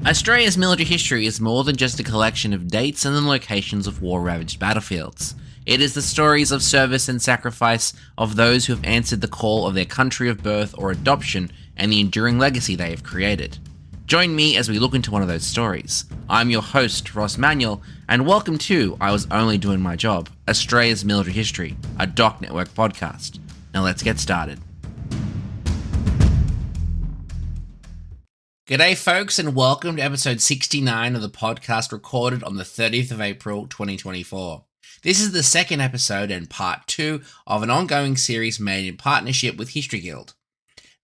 Australia's military history is more than just a collection of dates and the locations of war-ravaged battlefields. It is the stories of service and sacrifice of those who have answered the call of their country of birth or adoption and the enduring legacy they have created. Join me as we look into one of those stories. I'm your host, Ross Manuel, and welcome to I Was Only Doing My Job, Australia's Military History, a Doc Network podcast. Now let's get started. G'day folks, and welcome to episode 69 of the podcast recorded on the 30th of April 2024. This is the second episode and part 2 of an ongoing series made in partnership with History Guild.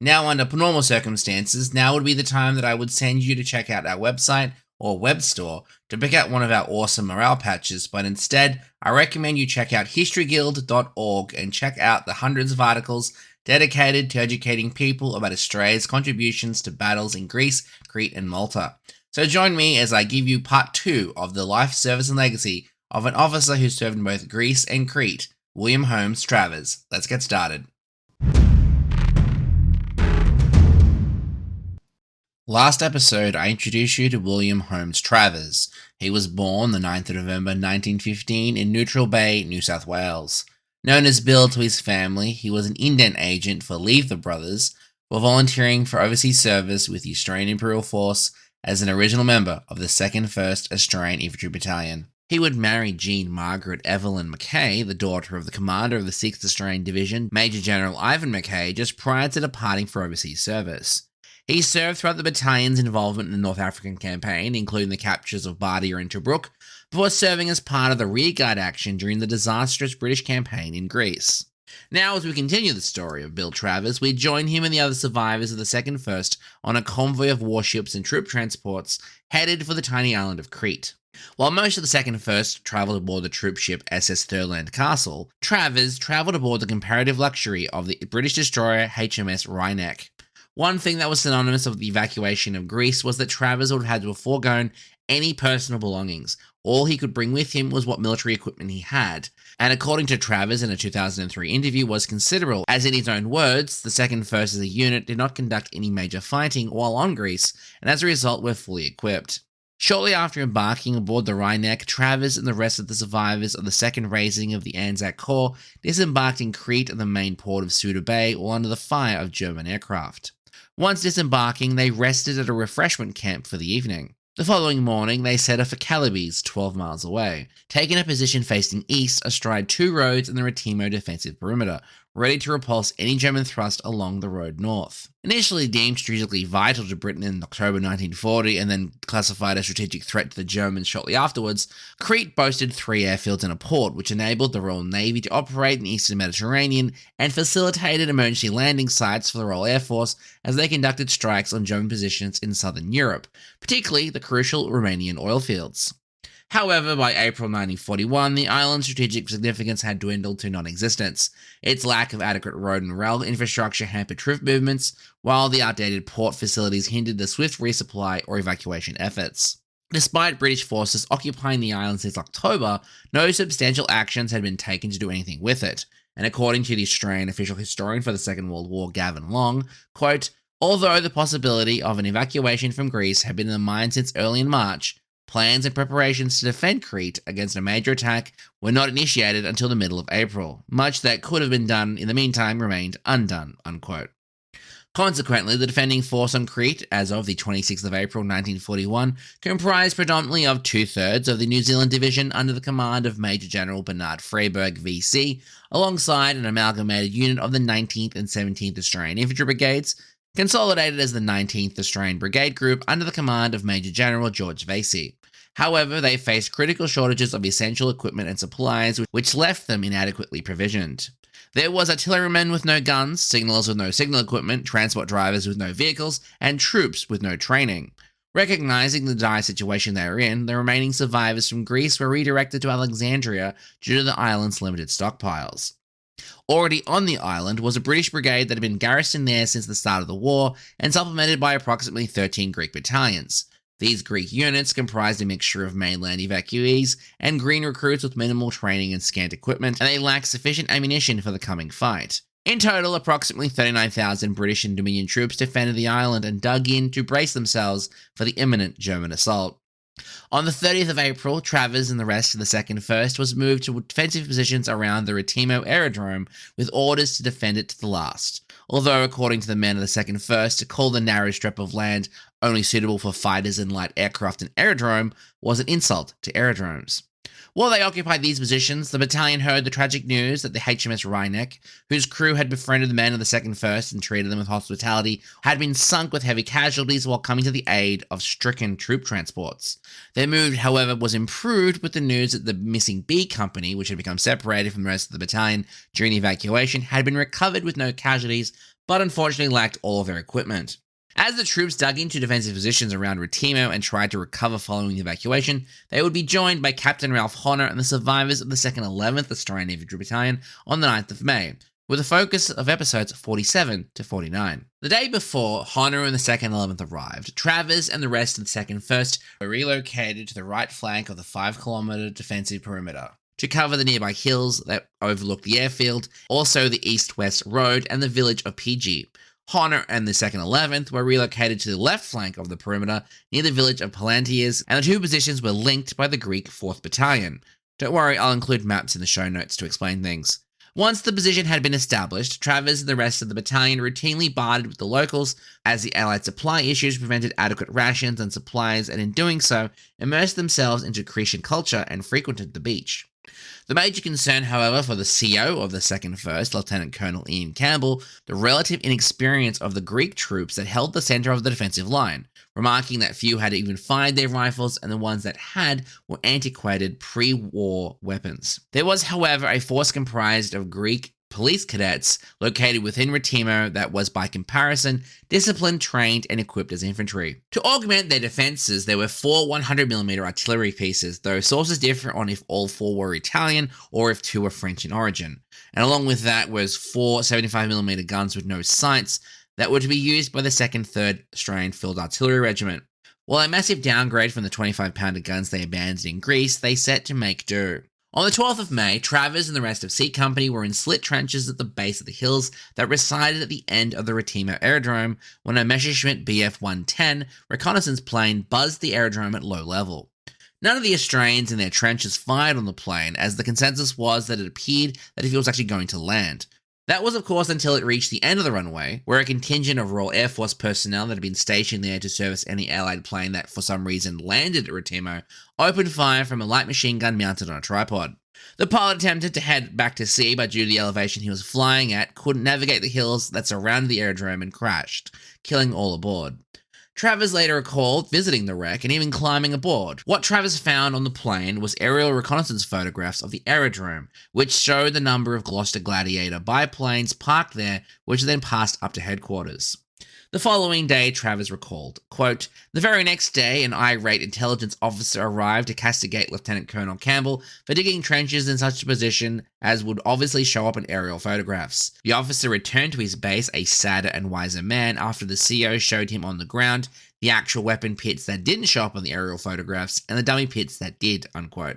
Now, under normal circumstances, now would be the time that I would send you to check out our website or web store to pick out one of our awesome morale patches, but instead, I recommend you check out historyguild.org and check out the hundreds of articles dedicated to educating people about Australia's contributions to battles in Greece, Crete, and Malta. So join me as I give you part 2 of the life, service, and legacy of an officer who served in both Greece and Crete, William Holmes Travers. Let's get started. Last episode, I introduced you to William Holmes Travers. He was born the 9th of November 1915 in Neutral Bay, New South Wales. Known as Bill to his family, he was an indent agent for Leave the Brothers, while volunteering for overseas service with the Australian Imperial Force as an original member of the 2nd 1st Australian Infantry Battalion. He would marry Jean Margaret Evelyn Mackay, the daughter of the commander of the 6th Australian Division, Major General Ivan Mackay, just prior to departing for overseas service. He served throughout the battalion's involvement in the North African campaign, including the captures of Bardia and Tobruk, before serving as part of the rearguard action during the disastrous British campaign in Greece. Now, as we continue the story of Bill Travers, we join him and the other survivors of the 2nd 1st on a convoy of warships and troop transports headed for the tiny island of Crete. While most of the 2nd 1st travelled aboard the troop ship SS Thurland Castle, Travers travelled aboard the comparative luxury of the British destroyer HMS Rheineck. One thing that was synonymous with the evacuation of Greece was that Travers would have had to have foregone any personal belongings. All he could bring with him was what military equipment he had, and according to Travers in a 2003 interview was considerable, as in his own words, the 2nd 1st as a unit did not conduct any major fighting while on Greece, and as a result were fully equipped. Shortly after embarking aboard the Rheineck, Travers and the rest of the survivors of the second raising of the Anzac Corps disembarked in Crete at the main port of Suda Bay while under the fire of German aircraft. Once disembarking, they rested at a refreshment camp for the evening. The following morning, they set off for Calibes, 12 miles away, taking a position facing east astride 2 roads in the Retimo defensive perimeter, ready to repulse any German thrust along the road north. Initially deemed strategically vital to Britain in October 1940 and then classified a strategic threat to the Germans shortly afterwards, Crete boasted 3 airfields and a port, which enabled the Royal Navy to operate in the Eastern Mediterranean and facilitated emergency landing sites for the Royal Air Force as they conducted strikes on German positions in southern Europe, particularly the crucial Romanian oil fields. However, by April 1941, the island's strategic significance had dwindled to non-existence. Its lack of adequate road and rail infrastructure hampered troop movements, while the outdated port facilities hindered the swift resupply or evacuation efforts. Despite British forces occupying the island since October, no substantial actions had been taken to do anything with it. And according to the Australian official historian for the Second World War, Gavin Long, quote, "Although the possibility of an evacuation from Greece had been in the mind since early in March, plans and preparations to defend Crete against a major attack were not initiated until the middle of April. Much that could have been done in the meantime remained undone," unquote. Consequently, the defending force on Crete, as of the 26th of April 1941, comprised predominantly of 2/3 of the New Zealand Division under the command of Major General Bernard Freyberg, VC, alongside an amalgamated unit of the 19th and 17th Australian Infantry Brigades, consolidated as the 19th Australian Brigade Group under the command of Major General George Vasey. However, they faced critical shortages of essential equipment and supplies, which left them inadequately provisioned. There was artillerymen with no guns, signalers with no signal equipment, transport drivers with no vehicles, and troops with no training. Recognizing the dire situation they were in, the remaining survivors from Greece were redirected to Alexandria due to the island's limited stockpiles. Already on the island was a British brigade that had been garrisoned there since the start of the war and supplemented by approximately 13 Greek battalions. These Greek units comprised a mixture of mainland evacuees and green recruits with minimal training and scant equipment, and they lacked sufficient ammunition for the coming fight. In total, approximately 39,000 British and Dominion troops defended the island and dug in to brace themselves for the imminent German assault. On the 30th of April, Travers and the rest of the 2nd First was moved to defensive positions around the Retimo aerodrome with orders to defend it to the last. Although, according to the men of the 2nd First, to call the narrow strip of land only suitable for fighters and light aircraft an aerodrome was an insult to aerodromes. While they occupied these positions, the battalion heard the tragic news that the HMS Rheineck, whose crew had befriended the men of the 2nd First and treated them with hospitality, had been sunk with heavy casualties while coming to the aid of stricken troop transports. Their mood, however, was improved with the news that the missing B Company, which had become separated from the rest of the battalion during the evacuation, had been recovered with no casualties, but unfortunately lacked all of their equipment. As the troops dug into defensive positions around Retimo and tried to recover following the evacuation, they would be joined by Captain Ralph Honor and the survivors of the 2nd 11th Australian Infantry Battalion on the 9th of May, with a focus of episodes 47 to 49. The day before Honor and the 2nd 11th arrived, Travers and the rest of the 2nd First were relocated to the right flank of the 5-kilometre defensive perimeter to cover the nearby hills that overlooked the airfield, also the east-west road and the village of PG. Honor and the 2nd 11th were relocated to the left flank of the perimeter near the village of Palantias, and the two positions were linked by the Greek 4th Battalion. Don't worry, I'll include maps in the show notes to explain things. Once the position had been established, Travers and the rest of the battalion routinely bartered with the locals as the Allied supply issues prevented adequate rations and supplies, and in doing so, immersed themselves into Cretan culture and frequented the beach. The major concern, however, for the CO of the 2nd First, Lieutenant Colonel Ian Campbell, the relative inexperience of the Greek troops that held the centre of the defensive line, remarking that few had even fired their rifles and the ones that had were antiquated pre-war weapons. There was, however, a force comprised of Greek police cadets located within Retimo that was, by comparison, disciplined, trained, and equipped as infantry. To augment their defences, there were 4 100mm artillery pieces, though sources differ on if all 4 were Italian or if 2 were French in origin. And along with that was 4 75mm guns with no sights that were to be used by the 2nd 3rd Australian Field Artillery Regiment. While a massive downgrade from the 25-pounder guns they abandoned in Greece, they set to make do. On the 12th of May, Travers and the rest of C Company were in slit trenches at the base of the hills that resided at the end of the Retimo aerodrome when a Messerschmitt Bf-110 reconnaissance plane buzzed the aerodrome at low level. None of the Australians in their trenches fired on the plane, as the consensus was that it appeared that it was actually going to land. That was, of course, until it reached the end of the runway, where a contingent of Royal Air Force personnel that had been stationed there to service any Allied plane that for some reason landed at Retimo opened fire from a light machine gun mounted on a tripod. The pilot attempted to head back to sea, but due to the elevation he was flying at, couldn't navigate the hills that surrounded the aerodrome and crashed, killing all aboard. Travers later recalled visiting the wreck and even climbing aboard. What Travers found on the plane was aerial reconnaissance photographs of the aerodrome, which showed the number of Gloucester Gladiator biplanes parked there, which were then passed up to headquarters. The following day, Travers recalled, quote, "The very next day, an irate intelligence officer arrived to castigate Lieutenant Colonel Campbell for digging trenches in such a position as would obviously show up in aerial photographs. The officer returned to his base a sadder and wiser man after the CO showed him on the ground the actual weapon pits that didn't show up on the aerial photographs and the dummy pits that did," unquote.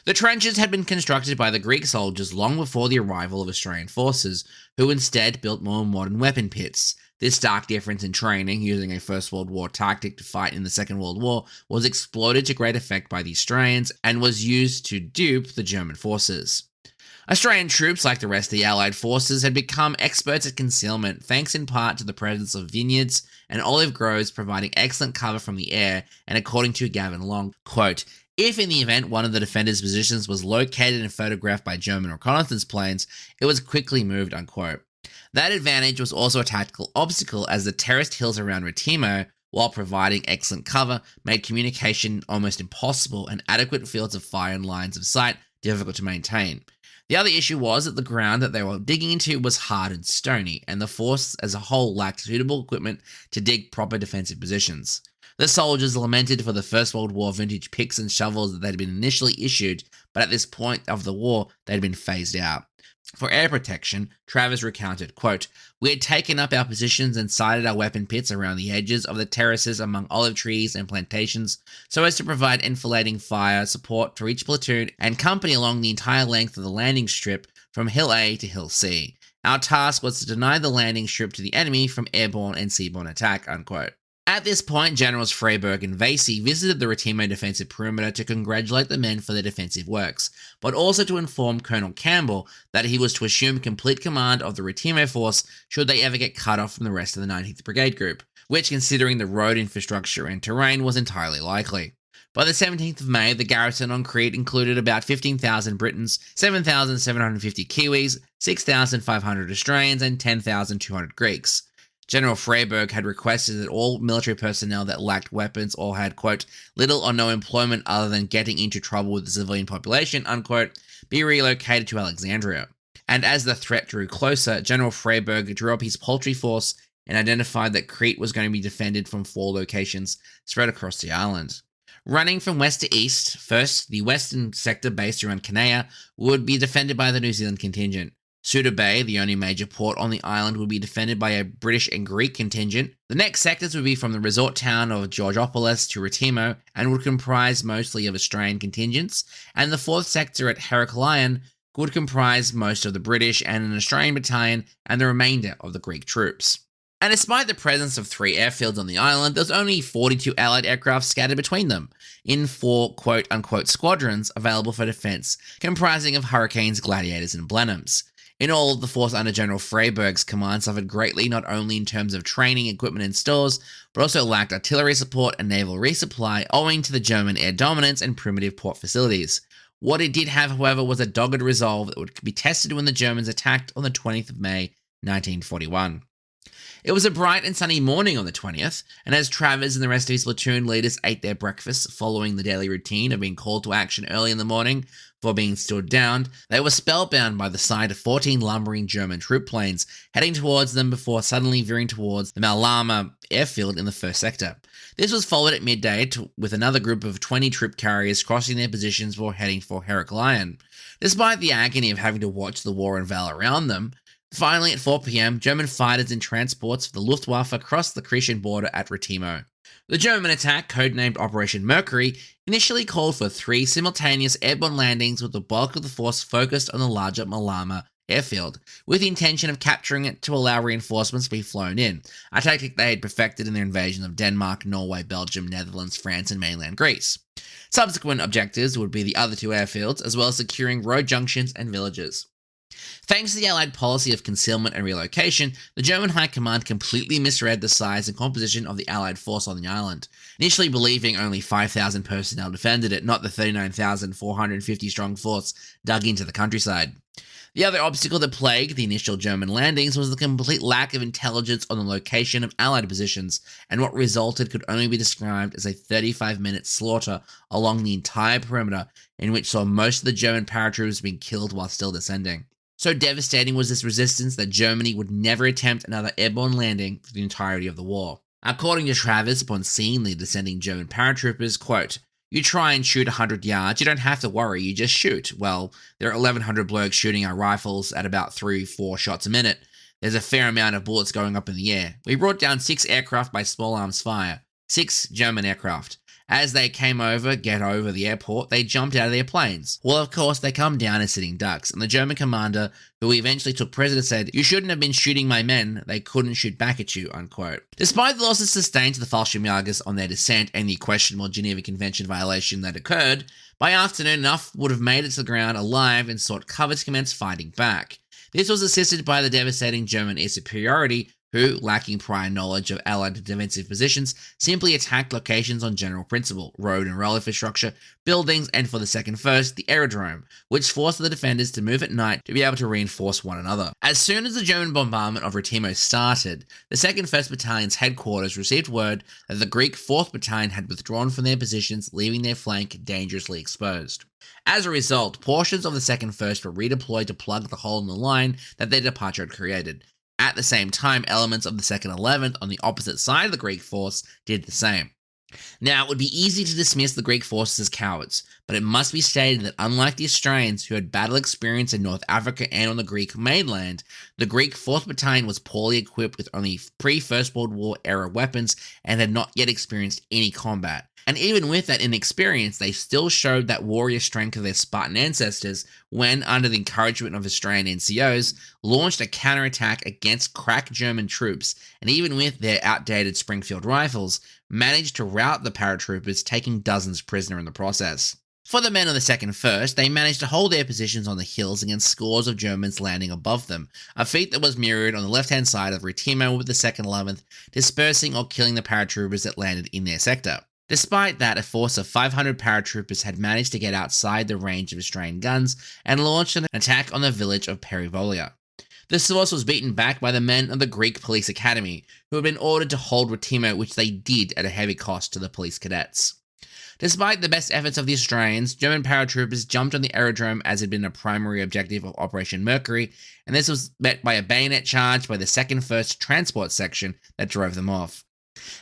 The trenches had been constructed by the Greek soldiers long before the arrival of Australian forces, who instead built more modern weapon pits. This stark difference in training, using a First World War tactic to fight in the Second World War, was exploited to great effect by the Australians and was used to dupe the German forces. Australian troops, like the rest of the Allied forces, had become experts at concealment, thanks in part to the presence of vineyards and olive groves providing excellent cover from the air, and according to Gavin Long, quote, "If in the event one of the defenders' positions was located and photographed by German reconnaissance planes, it was quickly moved," unquote. That advantage was also a tactical obstacle, as the terraced hills around Retimo, while providing excellent cover, made communication almost impossible and adequate fields of fire and lines of sight difficult to maintain. The other issue was that the ground that they were digging into was hard and stony, and the force as a whole lacked suitable equipment to dig proper defensive positions. The soldiers lamented for the First World War vintage picks and shovels that had been initially issued, but at this point of the war, they had been phased out. For air protection, Travers recounted, quote, "We had taken up our positions and sited our weapon pits around the edges of the terraces among olive trees and plantations so as to provide enfilading fire support for each platoon and company along the entire length of the landing strip from Hill A to Hill C. Our task was to deny the landing strip to the enemy from airborne and seaborne attack, unquote. At this point, Generals Freyberg and Vasey visited the Retimo defensive perimeter to congratulate the men for their defensive works, but also to inform Colonel Campbell that he was to assume complete command of the Retimo force should they ever get cut off from the rest of the 19th Brigade Group, which, considering the road infrastructure and terrain, was entirely likely. By the 17th of May, the garrison on Crete included about 15,000 Britons, 7,750 Kiwis, 6,500 Australians, and 10,200 Greeks. General Freyberg had requested that all military personnel that lacked weapons or had, quote, little or no employment other than getting into trouble with the civilian population, unquote, be relocated to Alexandria. And as the threat drew closer, General Freyberg drew up his paltry force and identified that Crete was going to be defended from 4 locations spread across the island. Running from west to east, first, the western sector based around Kanea would be defended by the New Zealand contingent. Suda Bay, the only major port on the island, would be defended by a British and Greek contingent. The next sectors would be from the resort town of Georgopolis to Retimo and would comprise mostly of Australian contingents, and the 4th sector at Heraklion would comprise most of the British and an Australian battalion and the remainder of the Greek troops. And despite the presence of 3 airfields on the island, there was only 42 Allied aircraft scattered between them, in 4 quote-unquote squadrons available for defence, comprising of Hurricanes, Gladiators and Blenheims. In all, the force under General Freyberg's command suffered greatly not only in terms of training, equipment and stores, but also lacked artillery support and naval resupply owing to the German air dominance and primitive port facilities. What it did have, however, was a dogged resolve that would be tested when the Germans attacked on the 20th of May, 1941. It was a bright and sunny morning on the 20th, and as Travers and the rest of his platoon leaders ate their breakfast following the daily routine of being called to action early in the morning before being stood down, they were spellbound by the sight of 14 lumbering German troop planes heading towards them before suddenly veering towards the Malama airfield in the 1st sector. This was followed at midday with another group of 20 troop carriers crossing their positions before heading for Heraklion. Despite the agony of having to watch the war unveil around them, finally, at 4 p.m, German fighters and transports for the Luftwaffe crossed the Cretian border at Retimo. The German attack, codenamed Operation Mercury, initially called for 3 simultaneous airborne landings with the bulk of the force focused on the larger Malama airfield, with the intention of capturing it to allow reinforcements to be flown in, a tactic they had perfected in their invasion of Denmark, Norway, Belgium, Netherlands, France, and mainland Greece. Subsequent objectives would be the other 2 airfields, as well as securing road junctions and villages. Thanks to the Allied policy of concealment and relocation, the German High Command completely misread the size and composition of the Allied force on the island, initially believing only 5,000 personnel defended it, not the 39,450 strong force dug into the countryside. The other obstacle that plagued the initial German landings was the complete lack of intelligence on the location of Allied positions, and what resulted could only be described as a 35-minute slaughter along the entire perimeter, in which saw most of the German paratroopers being killed while still descending. So devastating was this resistance that Germany would never attempt another airborne landing for the entirety of the war. According to Travers, upon seeing the descending German paratroopers, quote, you try and shoot 100 yards, you don't have to worry, you just shoot. Well, there are 1,100 blokes shooting our rifles at about 3-4 shots a minute. There's a fair amount of bullets going up in the air. We brought down 6 aircraft by small arms fire. 6 German aircraft. As they get over the airport, they jumped out of their planes. Well, of course, they come down as sitting ducks, and the German commander, who eventually took prisoner, said, you shouldn't have been shooting my men, they couldn't shoot back at you, unquote. Despite the losses sustained to the Fallschirmjägers on their descent and the questionable Geneva Convention violation that occurred, by afternoon enough would have made it to the ground alive and sought cover to commence fighting back. This was assisted by the devastating German air superiority, who, lacking prior knowledge of Allied defensive positions, simply attacked locations on general principle, road and rail infrastructure, buildings, and for the second first, the aerodrome, which forced the defenders to move at night to be able to reinforce one another. As soon as the German bombardment of Retimo started, the 2nd 1st Battalion's headquarters received word that the Greek 4th Battalion had withdrawn from their positions, leaving their flank dangerously exposed. As a result, portions of the 2nd 1st were redeployed to plug the hole in the line that their departure had created. At the same time, elements of the 2nd 11th on the opposite side of the Greek force did the same. Now, it would be easy to dismiss the Greek forces as cowards, but it must be stated that unlike the Australians who had battle experience in North Africa and on the Greek mainland, the Greek 4th Battalion was poorly equipped with only pre-First World War era weapons and had not yet experienced any combat. And even with that inexperience, they still showed that warrior strength of their Spartan ancestors when, under the encouragement of Australian NCOs, launched a counterattack against crack German troops, and even with their outdated Springfield rifles, managed to rout the paratroopers, taking dozens prisoner in the process. For the men of the 2nd First, they managed to hold their positions on the hills against scores of Germans landing above them, a feat that was mirrored on the left-hand side of Retimo with the 2nd 11th, dispersing or killing the paratroopers that landed in their sector. Despite that, a force of 500 paratroopers had managed to get outside the range of Australian guns and launched an attack on the village of Perivolia. This force was beaten back by the men of the Greek Police Academy, who had been ordered to hold Retimo, which they did at a heavy cost to the police cadets. Despite the best efforts of the Australians, German paratroopers jumped on the aerodrome as had been a primary objective of Operation Mercury, and this was met by a bayonet charge by the 2nd First Transport Section that drove them off.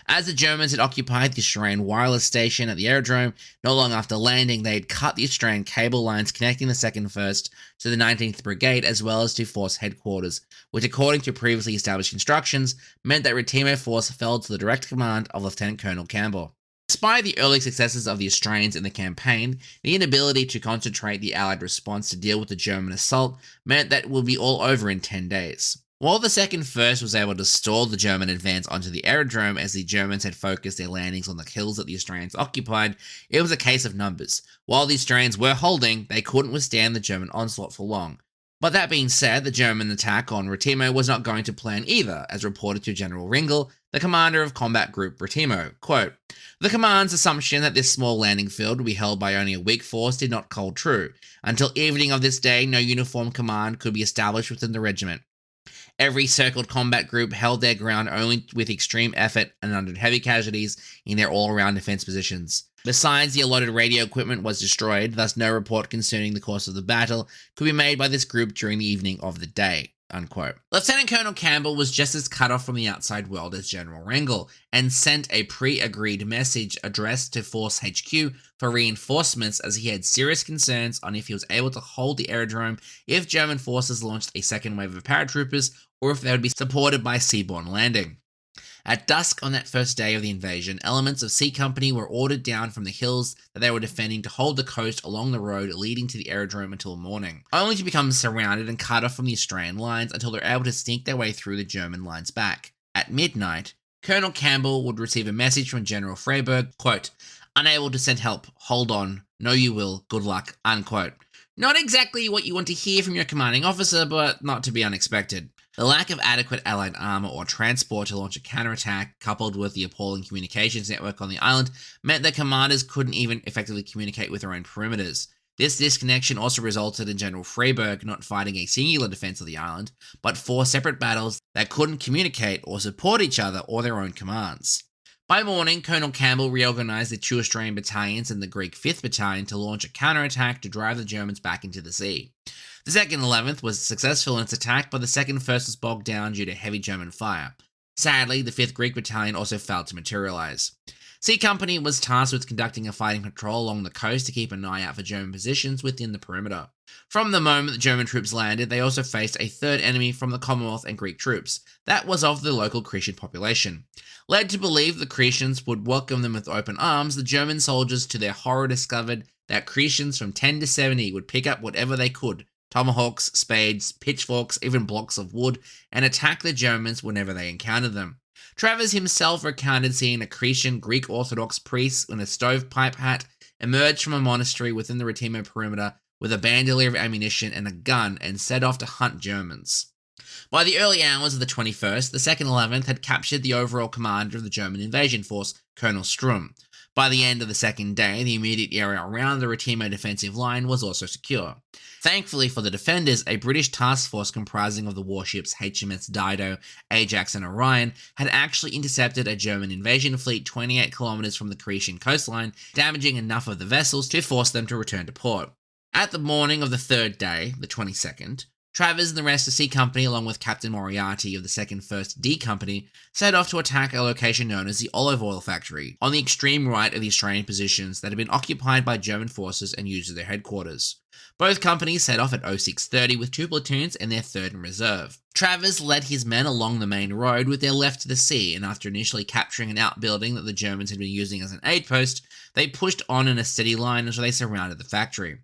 As the Germans had occupied the Australian wireless station at the aerodrome, not long after landing, they had cut the Australian cable lines connecting the 2nd First to the 19th Brigade as well as to Force Headquarters, which, according to previously established instructions, meant that Retimo Force fell to the direct command of Lieutenant Colonel Campbell. Despite the early successes of the Australians in the campaign, the inability to concentrate the Allied response to deal with the German assault meant that it would be all over in 10 days. While the 2nd First was able to stall the German advance onto the aerodrome as the Germans had focused their landings on the hills that the Australians occupied, it was a case of numbers. While the Australians were holding, they couldn't withstand the German onslaught for long. But that being said, the German attack on Retimo was not going to plan either, as reported to General Ringel, the commander of Combat Group Retimo. Quote, "The command's assumption that this small landing field would be held by only a weak force did not hold true. Until evening of this day, no uniform command could be established within the regiment. Every circled combat group held their ground only with extreme effort and under heavy casualties in their all-around defense positions. Besides, the allotted radio equipment was destroyed, thus no report concerning the course of the battle could be made by this group during the evening of the day." Unquote. Lieutenant Colonel Campbell was just as cut off from the outside world as General Rengel, and sent a pre-agreed message addressed to Force HQ for reinforcements, as he had serious concerns on if he was able to hold the aerodrome if German forces launched a second wave of paratroopers, or if they would be supported by seaborne landing. At dusk on that first day of the invasion, elements of C Company were ordered down from the hills that they were defending to hold the coast along the road leading to the aerodrome until morning, only to become surrounded and cut off from the Australian lines until they were able to sneak their way through the German lines back. At midnight, Colonel Campbell would receive a message from General Freiberg, quote, "Unable to send help, hold on, know you will, good luck," unquote. Not exactly what you want to hear from your commanding officer, but not to be unexpected. The lack of adequate Allied armour or transport to launch a counterattack, coupled with the appalling communications network on the island, meant that commanders couldn't even effectively communicate with their own perimeters. This disconnection also resulted in General Freiberg not fighting a singular defence of the island, but 4 separate battles that couldn't communicate or support each other or their own commands. By morning, Colonel Campbell reorganised the 2 Australian battalions and the Greek 5th Battalion to launch a counterattack to drive the Germans back into the sea. The 2nd 11th was successful in its attack, but the 2nd First was bogged down due to heavy German fire. Sadly, the 5th Greek Battalion also failed to materialise. C Company was tasked with conducting a fighting patrol along the coast to keep an eye out for German positions within the perimeter. From the moment the German troops landed, they also faced a third enemy from the Commonwealth and Greek troops. That was of the local Cretian population. Led to believe the Cretians would welcome them with open arms, the German soldiers to their horror discovered that Cretians from 10 to 70 would pick up whatever they could, tomahawks, spades, pitchforks, even blocks of wood, and attack the Germans whenever they encountered them. Travers himself recounted seeing a Cretian Greek Orthodox priest in a stovepipe hat emerge from a monastery within the Retimo perimeter with a bandolier of ammunition and a gun and set off to hunt Germans. By the early hours of the 21st, the 2nd 11th had captured the overall commander of the German invasion force, Colonel Strum. By the end of the second day, the immediate area around the Retimo defensive line was also secure. Thankfully for the defenders, a British task force comprising of the warships HMS Dido, Ajax and Orion had actually intercepted a German invasion fleet 28 kilometers from the Cretian coastline, damaging enough of the vessels to force them to return to port. At the morning of the third day, the 22nd, Travers and the rest of C Company, along with Captain Moriarty of the 2nd 1st D Company, set off to attack a location known as the Olive Oil Factory, on the extreme right of the Australian positions that had been occupied by German forces and used as their headquarters. Both companies set off at 0630 with 2 platoons and their 3rd in reserve. Travers led his men along the main road with their left to the sea, and after initially capturing an outbuilding that the Germans had been using as an aid post, they pushed on in a steady line until they surrounded the factory.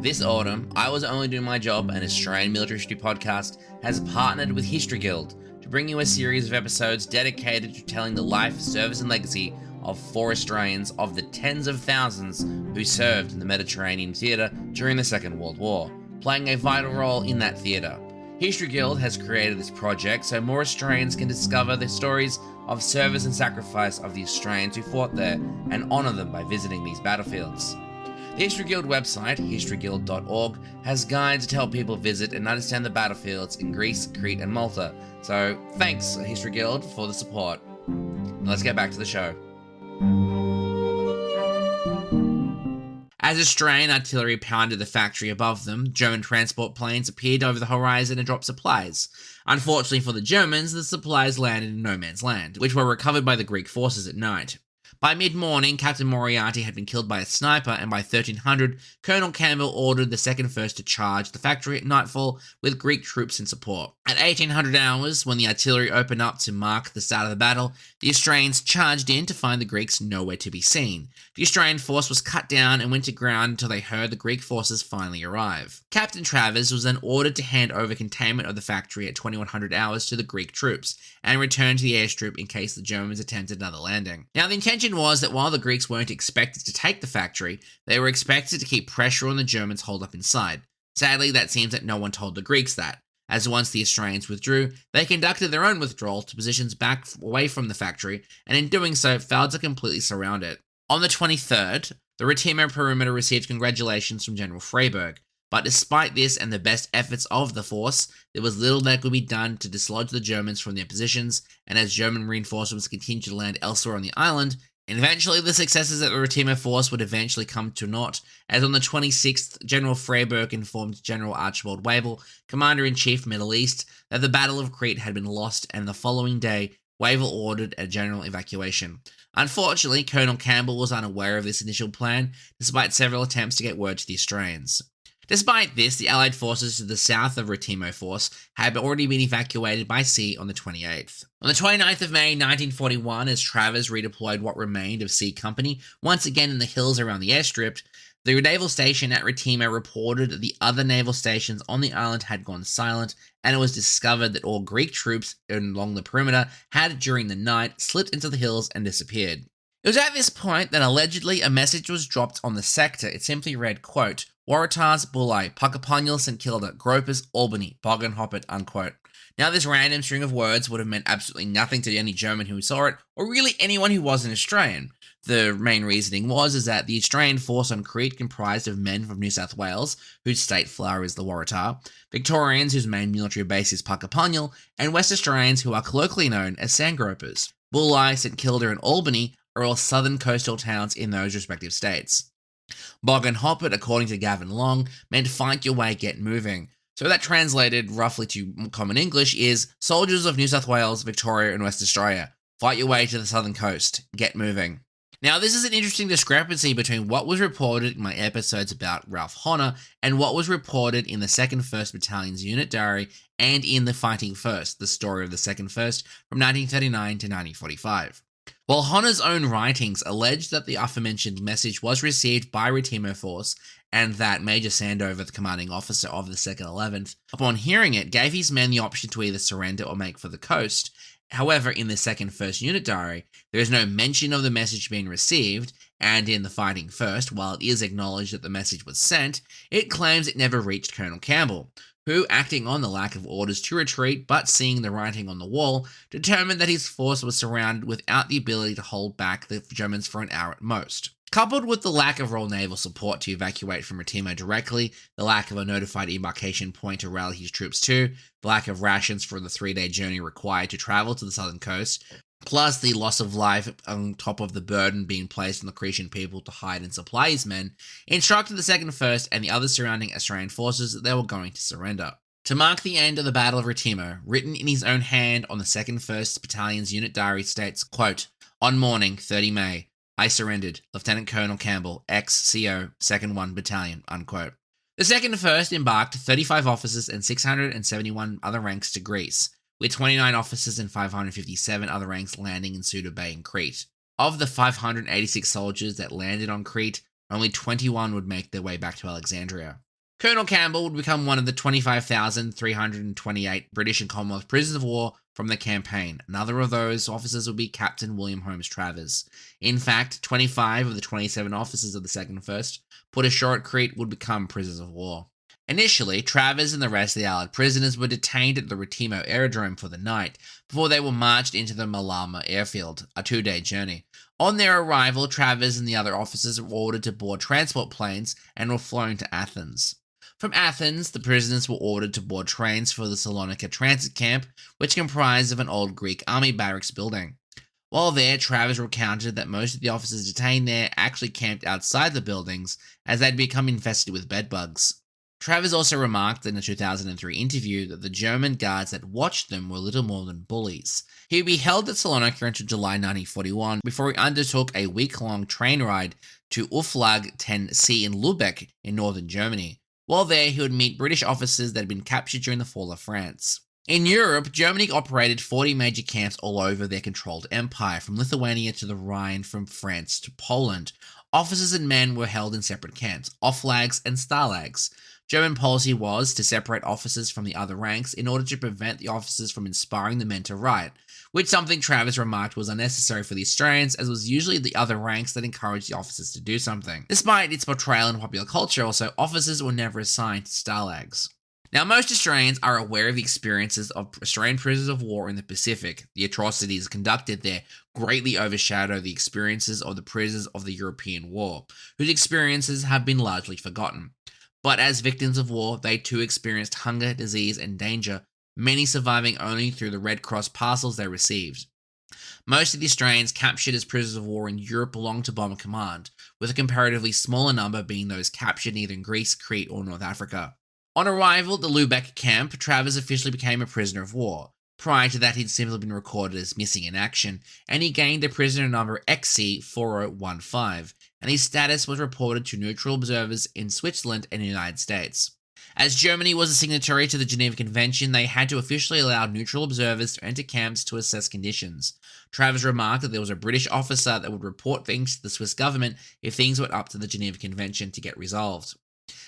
This autumn, I Was Only Doing My Job, an Australian military history podcast, has partnered with History Guild to bring you a series of episodes dedicated to telling the life, service and legacy of 4 Australians of the tens of thousands who served in the Mediterranean theatre during the Second World War, playing a vital role in that theatre. History Guild has created this project so more Australians can discover the stories of service and sacrifice of the Australians who fought there and honour them by visiting these battlefields. The History Guild website, historyguild.org, has guides to help people visit and understand the battlefields in Greece, Crete and Malta. So thanks, History Guild, for the support. Now let's get back to the show. As Australian artillery pounded the factory above them, German transport planes appeared over the horizon and dropped supplies. Unfortunately for the Germans, the supplies landed in no man's land, which were recovered by the Greek forces at night. By mid-morning, Captain Moriarty had been killed by a sniper, and by 1300, Colonel Campbell ordered the 2nd 1st to charge the factory at nightfall with Greek troops in support. At 1800 hours, when the artillery opened up to mark the start of the battle, the Australians charged in to find the Greeks nowhere to be seen. The Australian force was cut down and went to ground until they heard the Greek forces finally arrive. Captain Travers was then ordered to hand over containment of the factory at 2100 hours to the Greek troops, and return to the airstrip in case the Germans attempted another landing. Now, the intention was that while the Greeks weren't expected to take the factory, they were expected to keep pressure on the Germans holed up inside. Sadly, that seems that no one told the Greeks that, as once the Australians withdrew, they conducted their own withdrawal to positions back away from the factory, and in doing so, failed to completely surround it. On the 23rd, the Retimo perimeter received congratulations from General Freyberg, but despite this and the best efforts of the force, there was little that could be done to dislodge the Germans from their positions, and as German reinforcements continued to land elsewhere on the island, and eventually the successes of the Retimo force would eventually come to naught, as on the 26th, General Freyberg informed General Archibald Wavell, Commander-in-Chief Middle East, that the Battle of Crete had been lost, and the following day, Wavell ordered a general evacuation. Unfortunately, Colonel Campbell was unaware of this initial plan, despite several attempts to get word to the Australians. Despite this, the Allied forces to the south of Retimo Force had already been evacuated by sea on the 28th. On the 29th of May 1941, as Travers redeployed what remained of C Company, once again in the hills around the airstrip, the naval station at Retimo reported that the other naval stations on the island had gone silent, and it was discovered that all Greek troops along the perimeter had, during the night, slipped into the hills and disappeared. It was at this point that allegedly a message was dropped on the sector. It simply read, quote, Waratahs, Bulli, Puckapunyal, St Kilda, Gropers, Albany, Boggenhoppet, unquote. Now this random string of words would have meant absolutely nothing to any German who saw it, or really anyone who wasn't Australian. The main reasoning was that the Australian force on Crete comprised of men from New South Wales, whose state flower is the Waratah, Victorians whose main military base is Puckapunyal, and West Australians who are colloquially known as Sandgropers. Bulli, St Kilda and Albany are all southern coastal towns in those respective states. Boggenhoppet, according to Gavin Long, meant fight your way, get moving. So that translated roughly to common English is soldiers of New South Wales, Victoria and West Australia. Fight your way to the southern coast. Get moving. Now, this is an interesting discrepancy between what was reported in my episodes about Ralph Honor and what was reported in the 2nd 1st Battalion's unit diary and in the Fighting First, the story of the 2nd 1st from 1939 to 1945. While Honor's own writings allege that the aforementioned message was received by Retimo Force and that Major Sandover, the commanding officer of the 2nd 11th, upon hearing it, gave his men the option to either surrender or make for the coast. However, in the 2nd 1st unit diary, there is no mention of the message being received, and in the Fighting First, while it is acknowledged that the message was sent, it claims it never reached Colonel Campbell, who, acting on the lack of orders to retreat but seeing the writing on the wall, determined that his force was surrounded without the ability to hold back the Germans for an hour at most. Coupled with the lack of Royal Naval support to evacuate from Retimo directly, the lack of a notified embarkation point to rally his troops to, the lack of rations for the 3-day journey required to travel to the southern coast, plus the loss of life on top of the burden being placed on the Cretan people to hide and supply his men, instructed the 2nd First and the other surrounding Australian forces that they were going to surrender. To mark the end of the Battle of Retimo, written in his own hand on the 2nd First Battalion's unit diary states, quote, "On morning, 30 May, I surrendered, Lieutenant Colonel Campbell, ex-CO, 2nd 1 Battalion," unquote. The 2nd First embarked 35 officers and 671 other ranks to Greece, with 29 officers and 557 other ranks landing in Suda Bay in Crete. Of the 586 soldiers that landed on Crete, only 21 would make their way back to Alexandria. Colonel Campbell would become one of the 25,328 British and Commonwealth prisoners of war from the campaign. Another of those officers would be Captain William Holmes Travers. In fact, 25 of the 27 officers of the 2nd First put ashore at Crete would become prisoners of war. Initially, Travers and the rest of the Allied prisoners were detained at the Retimo aerodrome for the night before they were marched into the Malama airfield, a 2-day journey. On their arrival, Travers and the other officers were ordered to board transport planes and were flown to Athens. From Athens, the prisoners were ordered to board trains for the Salonika transit camp, which comprised of an old Greek army barracks building. While there, Travers recounted that most of the officers detained there actually camped outside the buildings as they'd become infested with bedbugs. Travers also remarked in a 2003 interview that the German guards that watched them were little more than bullies. He would be held at Salonika until July 1941 before he undertook a week-long train ride to Uflag 10C in Lübeck in northern Germany. While there, he would meet British officers that had been captured during the fall of France. In Europe, Germany operated 40 major camps all over their controlled empire, from Lithuania to the Rhine, from France to Poland. Officers and men were held in separate camps, Offlags and Stalags. German policy was to separate officers from the other ranks in order to prevent the officers from inspiring the men to riot, which something Travers remarked was unnecessary for the Australians, as it was usually the other ranks that encouraged the officers to do something. Despite its portrayal in popular culture, also, officers were never assigned to Stalags. Now, most Australians are aware of the experiences of Australian prisoners of war in the Pacific. The atrocities conducted there greatly overshadow the experiences of the prisoners of the European War, whose experiences have been largely forgotten. But as victims of war, they too experienced hunger, disease, and danger, many surviving only through the Red Cross parcels they received. Most of the Australians captured as prisoners of war in Europe belonged to Bomber Command, with a comparatively smaller number being those captured either in Greece, Crete, or North Africa. On arrival at the Lübeck camp, Travers officially became a prisoner of war. Prior to that, he'd simply been recorded as missing in action, and he gained the prisoner number XC4015, and his status was reported to neutral observers in Switzerland and the United States. As Germany was a signatory to the Geneva Convention, they had to officially allow neutral observers to enter camps to assess conditions. Travers remarked that there was a British officer that would report things to the Swiss government if things went up to the Geneva Convention to get resolved.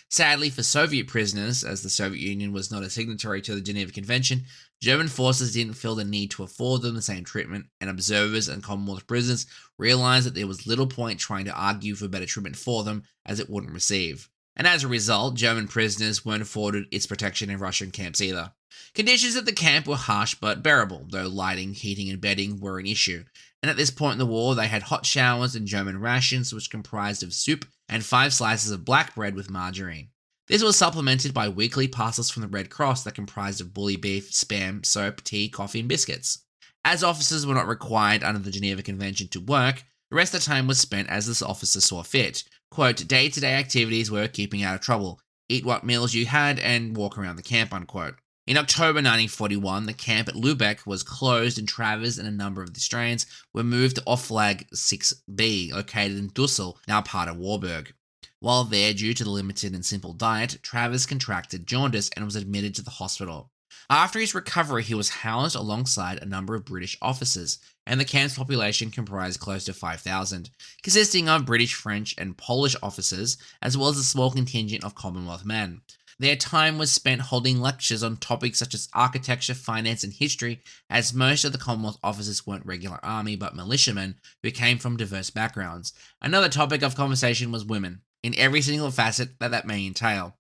Sadly for Soviet prisoners, as the Soviet Union was not a signatory to the Geneva Convention, German forces didn't feel the need to afford them the same treatment, and observers and Commonwealth prisoners realized that there was little point trying to argue for better treatment for them, as it wouldn't receive. And as a result, German prisoners weren't afforded its protection in Russian camps either. Conditions at the camp were harsh but bearable, though lighting, heating, and bedding were an issue. And at this point in the war, they had hot showers and German rations, which comprised of soup and 5 slices of black bread with margarine. This was supplemented by weekly parcels from the Red Cross that comprised of bully beef, spam, soap, tea, coffee, and biscuits. As officers were not required under the Geneva Convention to work, the rest of the time was spent as the officers saw fit. Quote, day-to-day activities were keeping out of trouble, eat what meals you had, and walk around the camp, unquote. In October 1941, the camp at Lübeck was closed and Travers and a number of the Australians were moved to Offlag 6B, located in Dussel, now part of Warburg. While there, due to the limited and simple diet, Travers contracted jaundice and was admitted to the hospital. After his recovery, he was housed alongside a number of British officers, and the camp's population comprised close to 5,000, consisting of British, French, and Polish officers, as well as a small contingent of Commonwealth men. Their time was spent holding lectures on topics such as architecture, finance, and history, as most of the Commonwealth officers weren't regular army but militiamen who came from diverse backgrounds. Another topic of conversation was women, in every single facet that may entail.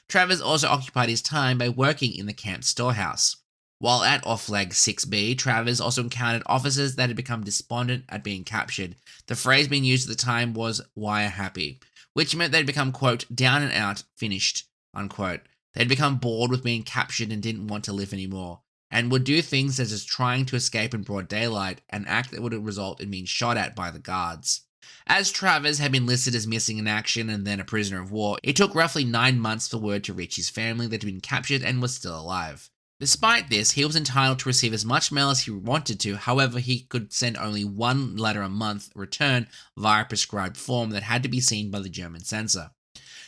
Travers also occupied his time by working in the camp's storehouse. While at Offlag 6B, Travers also encountered officers that had become despondent at being captured. The phrase being used at the time was "wire happy," which meant they'd become, quote, down and out, finished, unquote. They'd become bored with being captured and didn't want to live anymore. and would do things such as trying to escape in broad daylight, an act that would result in being shot at by the guards. As Travers had been listed as missing in action and then a prisoner of war, it took roughly 9 months for word to reach his family that he had been captured and was still alive. Despite this, he was entitled to receive as much mail as he wanted to, however, he could send only one letter a month return via a prescribed form that had to be seen by the German censor.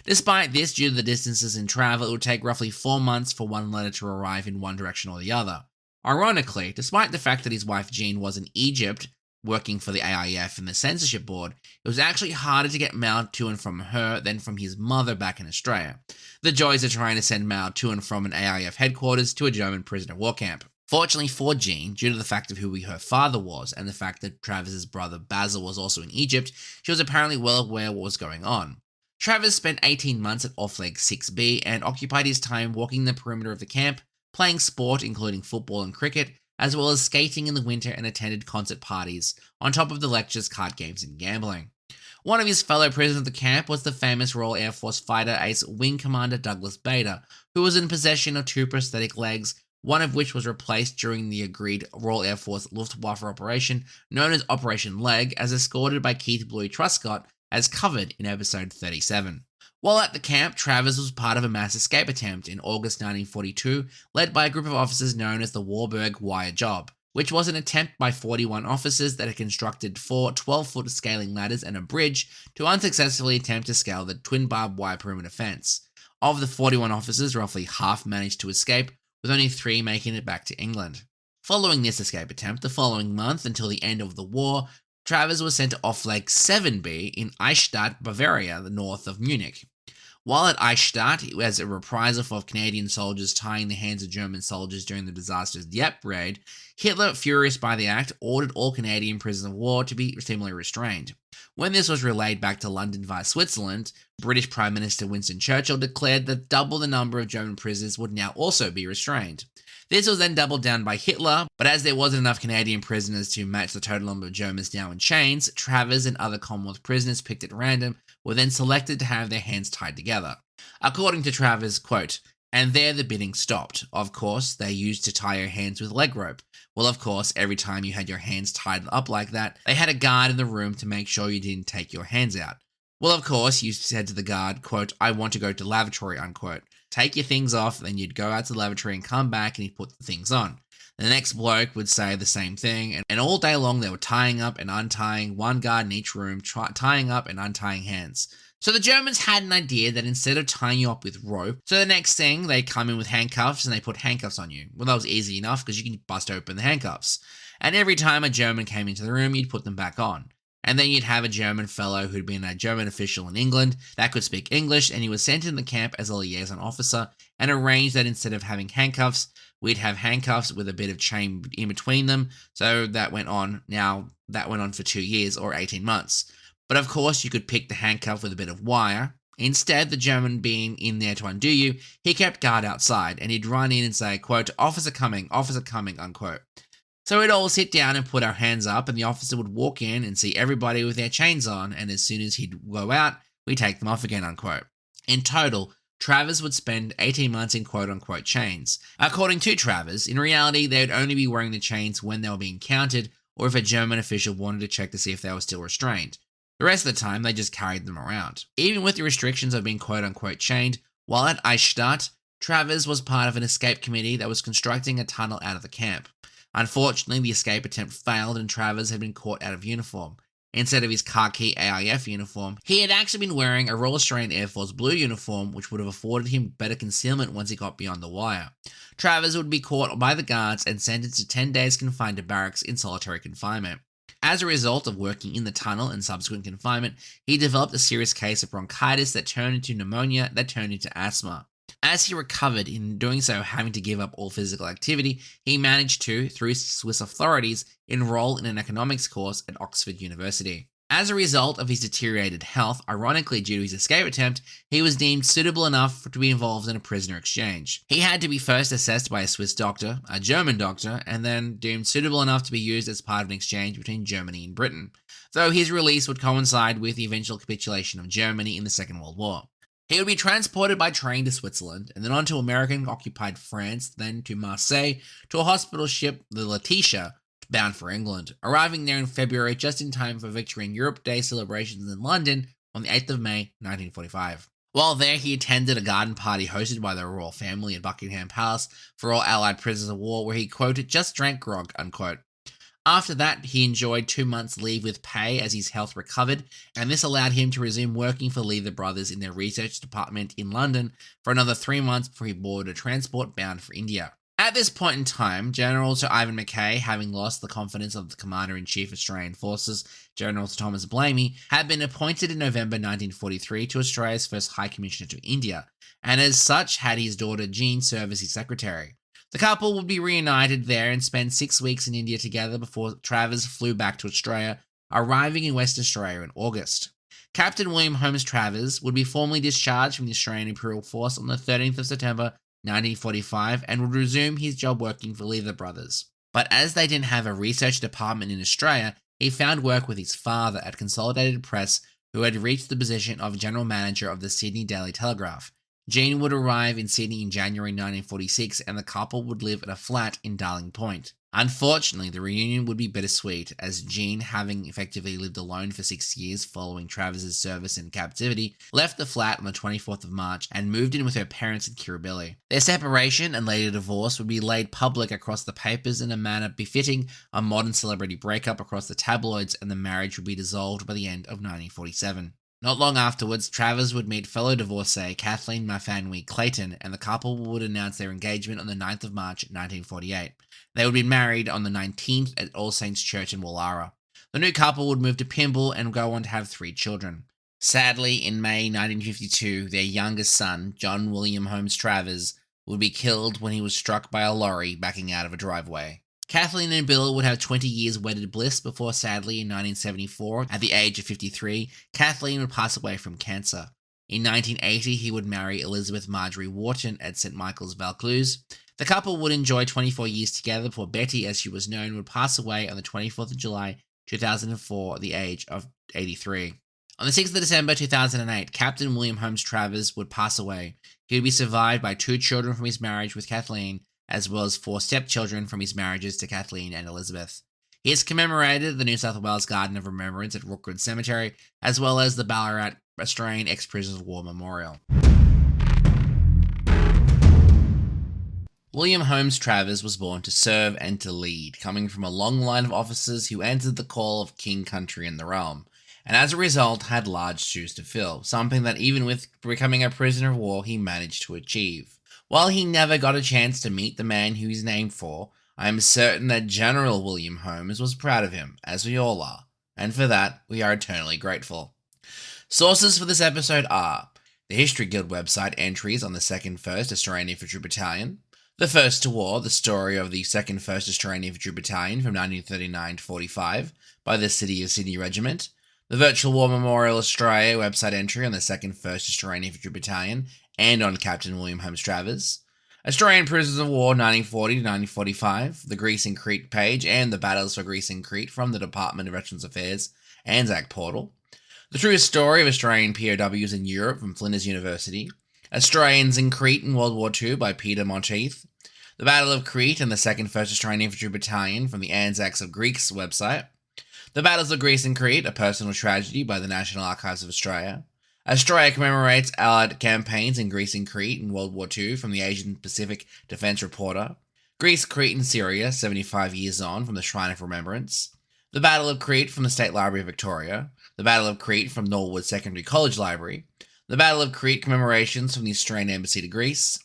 Despite this, due to the distances in travel, it would take roughly 4 months for one letter to arrive in one direction or the other. Ironically, despite the fact that his wife Jean was in Egypt, working for the AIF and the censorship board, it was actually harder to get mail to and from her than from his mother back in Australia. The joys of trying to send mail to and from an AIF headquarters to a German prisoner of war camp. Fortunately for Jean, due to the fact of who her father was and the fact that Travers' brother Basil was also in Egypt, she was apparently well aware what was going on. Travers spent 18 months at Off-Leg 6B and occupied his time walking the perimeter of the camp, playing sport including football and cricket, as well as skating in the winter and attended concert parties, on top of the lectures, card games and gambling. One of his fellow prisoners of the camp was the famous Royal Air Force fighter ace Wing Commander Douglas Bader, who was in possession of 2 prosthetic legs, one of which was replaced during the agreed Royal Air Force Luftwaffe operation known as Operation Leg, as escorted by Keith Bluey Truscott, as covered in episode 37. While at the camp, Travers was part of a mass escape attempt in August 1942, led by a group of officers known as the Warburg Wire Job, which was an attempt by 41 officers that had constructed 4 12-foot scaling ladders and a bridge to unsuccessfully attempt to scale the twin barbed wire perimeter fence. Of the 41 officers, roughly half managed to escape, with only 3 making it back to England. Following this escape attempt, the following month until the end of the war, Travers was sent to Off-Leg 7B in Eichstätt, Bavaria, the north of Munich. While at Eichstätt, as a reprisal for Canadian soldiers tying the hands of German soldiers during the disastrous Dieppe raid, Hitler, furious by the act, ordered all Canadian prisoners of war to be similarly restrained. When this was relayed back to London via Switzerland, British Prime Minister Winston Churchill declared that double the number of German prisoners would now also be restrained. This was then doubled down by Hitler, but as there wasn't enough Canadian prisoners to match the total number of Germans now in chains, Travers and other Commonwealth prisoners picked at random were then selected to have their hands tied together. According to Travers, quote, "And there the bidding stopped. Of course, they used to tie your hands with leg rope. Well, of course, every time you had your hands tied up like that, they had a guard in the room to make sure you didn't take your hands out. Well, of course, you said to the guard, quote, 'I want to go to lavatory,' unquote. Take your things off, then you'd go out to the lavatory and come back and he'd put the things on. The next bloke would say the same thing, and all day long they were tying up and untying, one guard in each room, tying up and untying hands. So the Germans had an idea that instead of tying you up with rope, so the next thing, they come in with handcuffs and they put handcuffs on you. Well, that was easy enough because you can bust open the handcuffs. And every time a German came into the room, you'd put them back on. And then you'd have a German fellow who'd been a German official in England that could speak English, and he was sent in the camp as a liaison officer and arranged that instead of having handcuffs, we'd have handcuffs with a bit of chain in between them. So that went on. Now, that went on for 2 years or 18 months. But of course, you could pick the handcuff with a bit of wire. Instead, the German being in there to undo you, he kept guard outside, and he'd run in and say, quote, officer coming, unquote. So we'd all sit down and put our hands up, and the officer would walk in and see everybody with their chains on, and as soon as he'd go out, we'd take them off again, unquote. In total, Travers would spend 18 months in quote-unquote chains. According to Travers, in reality, they would only be wearing the chains when they were being counted, or if a German official wanted to check to see if they were still restrained. The rest of the time, they just carried them around. Even with the restrictions of being quote-unquote chained, while at Eichstätt, Travers was part of an escape committee that was constructing a tunnel out of the camp. Unfortunately, the escape attempt failed and Travers had been caught out of uniform. Instead of his khaki AIF uniform, he had actually been wearing a Royal Australian Air Force blue uniform, which would have afforded him better concealment once he got beyond the wire. Travers would be caught by the guards and sentenced to 10 days confined to barracks in solitary confinement. As a result of working in the tunnel and subsequent confinement, he developed a serious case of bronchitis that turned into pneumonia that turned into asthma. As he recovered, in doing so having to give up all physical activity, he managed to, through Swiss authorities, enroll in an economics course at Oxford University. As a result of his deteriorated health, ironically due to his escape attempt, he was deemed suitable enough to be involved in a prisoner exchange. He had to be first assessed by a Swiss doctor, a German doctor, and then deemed suitable enough to be used as part of an exchange between Germany and Britain, though his release would coincide with the eventual capitulation of Germany in the Second World War. He would be transported by train to Switzerland, and then on to American-occupied France, then to Marseille, to a hospital ship, the Lusture, bound for England, arriving there in February just in time for Victory in Europe Day celebrations in London on the 8th of May, 1945. While there, he attended a garden party hosted by the royal family at Buckingham Palace for all Allied prisoners of war, where he, quote, just drank grog, unquote. After that, he enjoyed 2 months' leave with pay as his health recovered, and this allowed him to resume working for Lever Brothers in their research department in London for another 3 months before he boarded a transport bound for India. At this point in time, General Sir Ivan Mackay, having lost the confidence of the Commander-in-Chief of Australian Forces, General Sir Thomas Blamey, had been appointed in November 1943 to Australia's first High Commissioner to India, and as such had his daughter Jean serve as his secretary. The couple would be reunited there and spend 6 weeks in India together before Travers flew back to Australia, arriving in Western Australia in August. Captain William Holmes Travers would be formally discharged from the Australian Imperial Force on the 13th of September 1945 and would resume his job working for Lever Brothers. But as they didn't have a research department in Australia, he found work with his father at Consolidated Press, who had reached the position of general manager of the Sydney Daily Telegraph. Jean would arrive in Sydney in January 1946, and the couple would live at a flat in Darling Point. Unfortunately, the reunion would be bittersweet, as Jean, having effectively lived alone for 6 years following Travers' service in captivity, left the flat on the 24th of March and moved in with her parents in Kirribilli. Their separation and later divorce would be laid public across the papers in a manner befitting a modern celebrity breakup across the tabloids, and the marriage would be dissolved by the end of 1947. Not long afterwards, Travers would meet fellow divorcee Kathleen Mafanui Clayton, and the couple would announce their engagement on the 9th of March 1948. They would be married on the 19th at All Saints Church in Woollahra. The new couple would move to Pymble and go on to have 3 children. Sadly, in May 1952, their youngest son, John William Holmes Travers, would be killed when he was struck by a lorry backing out of a driveway. Kathleen and Bill would have 20 years wedded bliss before, sadly, in 1974, at the age of 53, Kathleen would pass away from cancer. In 1980, he would marry Elizabeth Marjorie Wharton at St Michael's, Vaucluse. The couple would enjoy 24 years together before Betty, as she was known, would pass away on the 24th of July 2004 at the age of 83. On the 6th of December 2008, Captain William Holmes Travers would pass away. He would be survived by 2 children from his marriage with Kathleen, as well as 4 stepchildren from his marriages to Kathleen and Elizabeth. He is commemorated at the New South Wales Garden of Remembrance at Rookwood Cemetery, as well as the Ballarat Australian Ex-Prisoners of War Memorial. William Holmes Travers was born to serve and to lead, coming from a long line of officers who answered the call of King, Country and the Realm, and as a result had large shoes to fill, something that even with becoming a prisoner of war he managed to achieve. While he never got a chance to meet the man who he's named for, I am certain that General William Holmes was proud of him, as we all are, and for that we are eternally grateful. Sources for this episode are the History Guild website entries on the 2nd 1st Australian Infantry Battalion, The First to War, the story of the 2nd 1st Australian Infantry Battalion from 1939 to 45 by the City of Sydney Regiment, the Virtual War Memorial Australia website entry on the 2nd 1st Australian Infantry Battalion and on Captain William Holmes Travers, Australian Prisoners of War 1940 to 1945, the Greece and Crete page and the Battles for Greece and Crete from the Department of Veterans Affairs Anzac portal, the true story of Australian POWs in Europe from Flinders University, Australians in Crete in World War II by Peter Monteith, the Battle of Crete and the 2nd 1st Australian Infantry Battalion from the Anzacs of Greeks website, the Battles of Greece and Crete, a personal tragedy by the National Archives of Australia, Australia commemorates Allied campaigns in Greece and Crete in World War II from the Asian Pacific Defence Reporter, Greece, Crete and Syria 75 years on from the Shrine of Remembrance, the Battle of Crete from the State Library of Victoria, the Battle of Crete from Norwood Secondary College Library, the Battle of Crete commemorations from the Australian Embassy to Greece,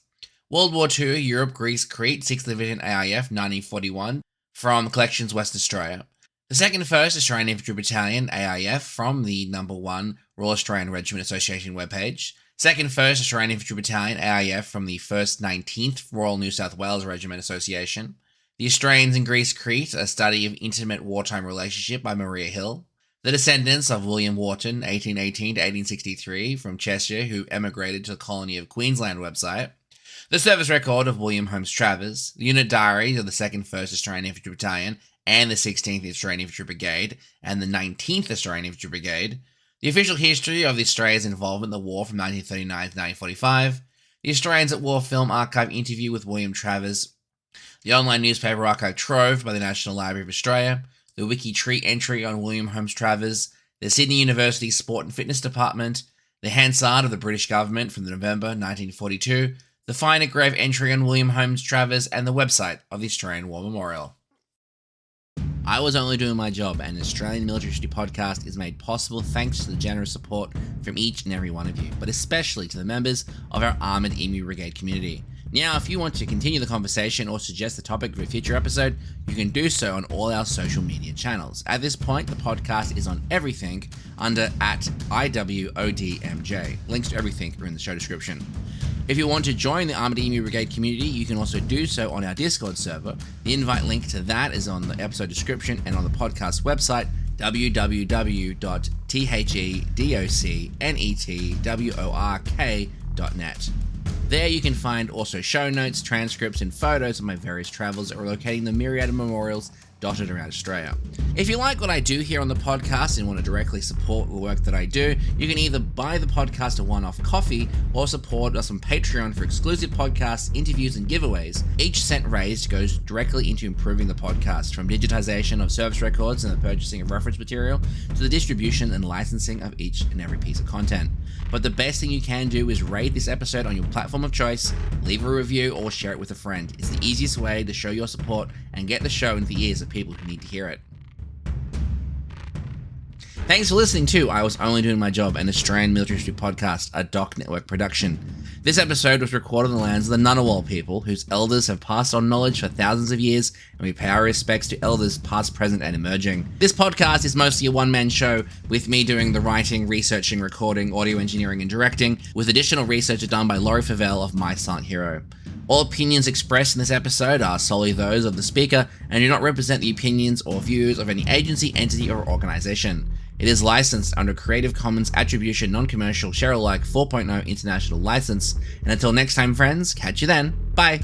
World War II, Europe, Greece, Crete, 6th Division AIF 1941 from Collections West Australia, the 2nd 1st Australian Infantry Battalion AIF from the No. 1 Royal Australian Regiment Association webpage, 2nd 1st Australian Infantry Battalion AIF from the 1st 19th Royal New South Wales Regiment Association, The Australians in Greece Crete, a study of intimate wartime relationship by Maria Hill, The Descendants of William Wharton 1818 to 1863 from Cheshire who emigrated to the colony of Queensland website, the service record of William Holmes Travers, the unit diaries of the 2nd 1st Australian Infantry Battalion and the 16th Australian Infantry Brigade and the 19th Australian Infantry Brigade, The official history of the Australians' involvement in the war from 1939 to 1945, the Australians at War film archive interview with William Travers, the online newspaper archive trove by the National Library of Australia, the Wiki Tree entry on William Holmes Travers, the Sydney University Sport and Fitness Department, the Hansard of the British government from November 1942, the Finer Grave entry on William Holmes Travers, and the website of the Australian War Memorial. I Was Only Doing My Job, and an Australian Military History podcast is made possible thanks to the generous support from each and every one of you, but especially to the members of our Armoured Emu Brigade community. Now, if you want to continue the conversation or suggest the topic for a future episode, you can do so on all our social media channels. At this point, the podcast is on everything under @IWODMJ. Links to everything are in the show description. If you want to join the Armoured Emu Brigade community, you can also do so on our Discord server. The invite link to that is on the episode description and on the podcast website, www.thedocnetwork.net. There you can find also show notes, transcripts, and photos of my various travels that are located in the myriad of memorials dotted around Australia. If you like what I do here on the podcast and want to directly support the work that I do, you can either buy the podcast a one-off coffee or support us on Patreon for exclusive podcasts, interviews, and giveaways. Each cent raised goes directly into improving the podcast, from digitization of service records and the purchasing of reference material to the distribution and licensing of each and every piece of content. But the best thing you can do is rate this episode on your platform of choice, leave a review, or share it with a friend. It's the easiest way to show your support and get the show into the ears of people who need to hear it. Thanks for listening to I Was Only Doing My Job, an Australian Military History podcast, a Doc Network production. This episode was recorded on the lands of the Ngunnawal people, whose elders have passed on knowledge for thousands of years, and we pay our respects to elders past, present, and emerging. This podcast is mostly a one-man show, with me doing the writing, researching, recording, audio engineering, and directing, with additional research done by Laurie Favell of My Silent Hero. All opinions expressed in this episode are solely those of the speaker and do not represent the opinions or views of any agency, entity, or organization. It is licensed under Creative Commons Attribution Non-Commercial Share Alike 4.0 International License. And until next time, friends, catch you then. Bye.